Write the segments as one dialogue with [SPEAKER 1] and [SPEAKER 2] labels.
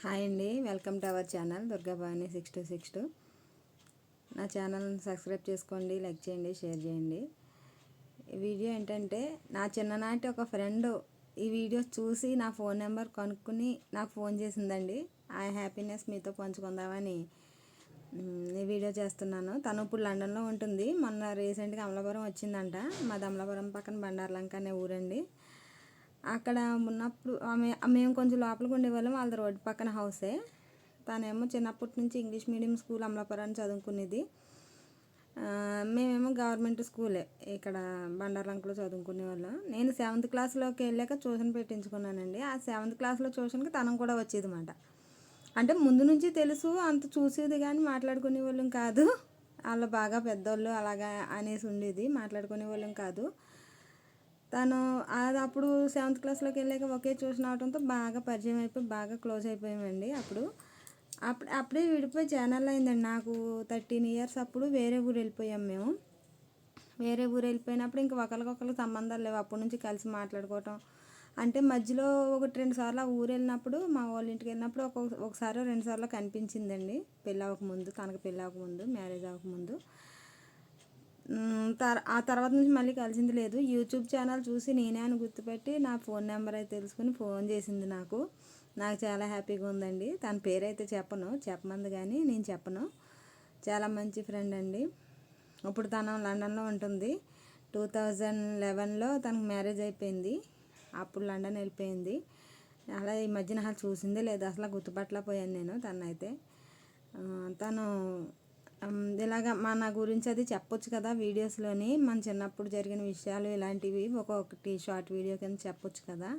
[SPEAKER 1] Hi అండి, welcome to our channel Durga Bhavani 6262. నా ఛానల్ని సబ్స్క్రైబ్ చేసుకోండి, లైక్ చేయండి, షేర్ చేయండి. ఈ వీడియో ఏంటంటే, నా చిన్ననాటి ఒక ఫ్రెండ్ ఈ వీడియో చూసి నా ఫోన్ నెంబర్ కనుక్కుని నాకు ఫోన్ చేసిందండి. ఆ హ్యాపీనెస్ మీతో పంచుకుందామని ఈ వీడియో చేస్తున్నాను. తను ఇప్పుడు లండన్లో ఉంటుంది. మొన్న రీసెంట్గా అమలాపురం వచ్చిందంట. మాది అమలాపురం పక్కన బండార్లంక అనే ఊరండి. అక్కడ ఉన్నప్పుడు మేము కొంచెం లోపలికి ఉండేవాళ్ళం. వాళ్ళది రోడ్డు పక్కన హౌసే. తనేమో చిన్నప్పటి నుంచి ఇంగ్లీష్ మీడియం స్కూల్ అమలాపురాన్ని చదువుకునేది. మేమేమో గవర్నమెంట్ స్కూలే ఇక్కడ బండార్లంకలో చదువుకునేవాళ్ళం. నేను 7th క్లాస్లోకి వెళ్ళాక ట్యూషన్ పెట్టించుకున్నానండి. ఆ 7th క్లాస్లో ట్యూషన్కి తనం కూడా వచ్చేది అన్నమాట. అంటే ముందు నుంచి తెలుసు, అంత చూసేది కానీ మాట్లాడుకునే వాళ్ళం కాదు. వాళ్ళు బాగా పెద్దోళ్ళు అలాగా అనేసి ఉండేది, మాట్లాడుకునే వాళ్ళం కాదు. తను అది అప్పుడు 7th క్లాస్లోకి వెళ్ళాక ఒకే ట్యూషన్ అవడంతో బాగా పరిచయం అయిపోయి బాగా క్లోజ్ అయిపోయామండి. అప్పుడే విడిపోయి ఛానల్ అయిందండి. నాకు 13 years అప్పుడు వేరే ఊరు వెళ్ళిపోయాం మేము. వేరే ఊరు వెళ్ళిపోయినప్పుడు ఇంక ఒకరికొకరికి సంబంధాలు లేవు. అప్పటి నుంచి కలిసి మాట్లాడుకోవటం అంటే మధ్యలో 1-2 సార్లు ఆ ఊరు వెళ్ళినప్పుడు, మా వాళ్ళ ఇంటికి వెళ్ళినప్పుడు ఒకసారి 2 సార్లు కనిపించిందండి. పెళ్ళి అవ్వకముందు, తనకు పెళ్ళి అవ్వకముందు, మ్యారేజ్ అవ్వకముందు. ఆ తర్వాత నుంచి మళ్ళీ కలిసింది లేదు. యూట్యూబ్ ఛానల్ చూసి నేనే అని గుర్తుపెట్టి నా ఫోన్ నెంబర్ అయితే తెలుసుకుని ఫోన్ చేసింది నాకు. నాకు చాలా హ్యాపీగా ఉందండి. తన పేరైతే చెప్పమంది కానీ నేను చెప్పను. చాలా మంచి ఫ్రెండ్ అండి. ఇప్పుడు తను లండన్లో ఉంటుంది. 2011లో తనకు మ్యారేజ్ అయిపోయింది. అప్పుడు లండన్ వెళ్ళిపోయింది. అలా ఈ మధ్యన అసలు చూసిందే లేదు, అసలు గుర్తుపట్టలేకపోయాను నేను తనైతే. తను ఇలాగ మన గురించి అది చెప్పొచ్చు కదా వీడియోస్లోని, మన చిన్నప్పుడు జరిగిన విషయాలు ఇలాంటివి ఒక్కొక్కటి షార్ట్ వీడియో కింద చెప్పొచ్చు కదా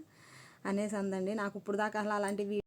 [SPEAKER 1] అనేసి అందండి. నాకు ఇప్పుడు దాకా అసలు అలాంటి